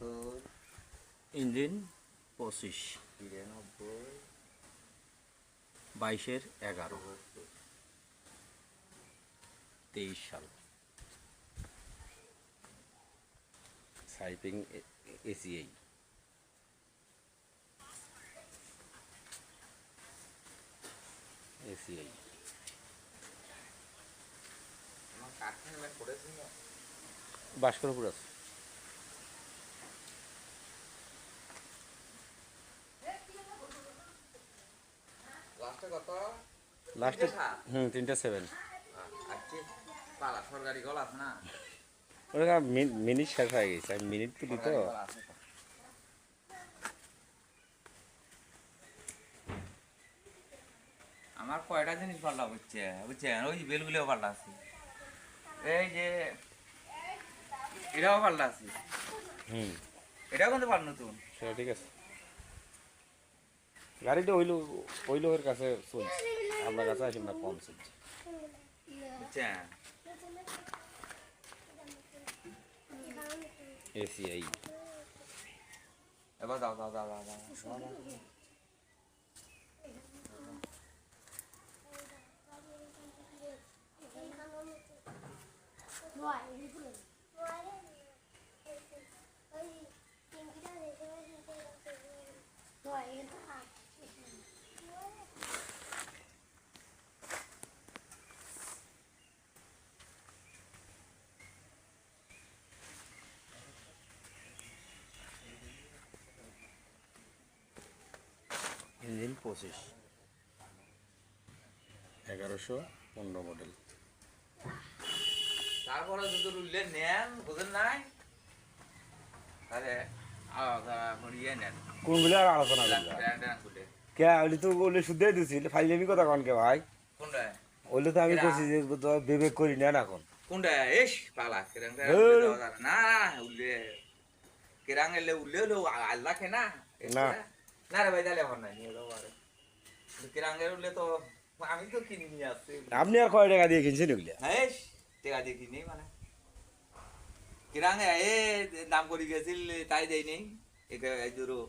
Engine 25 22/11/23 সাল। সাইপিং ACI. ACI ভাস্করপুর আছে। লাস্টে 3-7 সরকারি গল আছে না, ওটা মিনিট শেষ হয়ে গেছে, আমি মিনিট তুলি তো। আমার কয়টা জিনিস পাল্টা হচ্ছে বুঝছেন, ওই বেলগুলিও পাল্টা আছে, এই যে এটাও পাল্টা আছে, এটাও কিন্তু পাল্টা নতুন। সেটা ঠিক আছে, গাড়িটা ওই লোকের কাছে চলছে, আপনার কাছে আসি না, কম চলছে বুঝছেন। এসিআই। এবার দাও দাও দাও দাও দাও ইঞ্জিন 25 1115 মডেল। তারপরে যদি উল্লেখ নেন বুঝেন নাই, তাহলে ইয়ে নেন কোনগুলো আর আলোচনা করবে কে ওলি তো ওলি শুদ্ধ দিছিল ফাইলেমি কথা কন কে ভাই, কোনটা ওলি তো আমি কইছি যে তো বিবেক করি না এখন। কোনটা এস পালা কেরাং না উল্লে কেরাং এলে উল্লে হলো আল্লাহ কে না না না রে ভাই তাহলে হন নাই নিয়ে যাবো আরে কেরাং এর উল্লে তো আমি তো কিনে নিয়ে আসছি। আপনি আর কয় টাকা দিয়ে কিনছেন ওগুলা? হ্যাঁ টাকা দিয়ে কিনি মানে কেরাং এ দাম করে গেছিল তাই দেয় নেই এই ধরো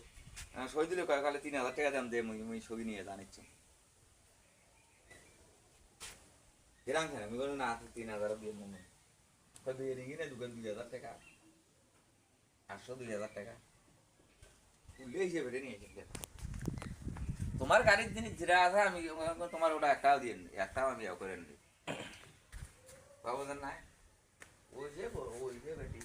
সই দিলে কয় কালে 3,000 টাকা দাম দেয়, মুই ছবি নিয়ে জানিচ্ছি কেরাং খেলে আমি বলি না 3,000 দিয়ে মনে দিয়ে দিই না দোকান 2,000 টাকা 800-2,000 টাকা উল্লে হিসেবে নিয়ে এসেছে। তোমার গাড়ির জিনিস যেটা আছে আমি তোমার ওটা একটাও দিয়ে নি, একটাও আমি করে নি বাবুদের নাই ওই যে বেটি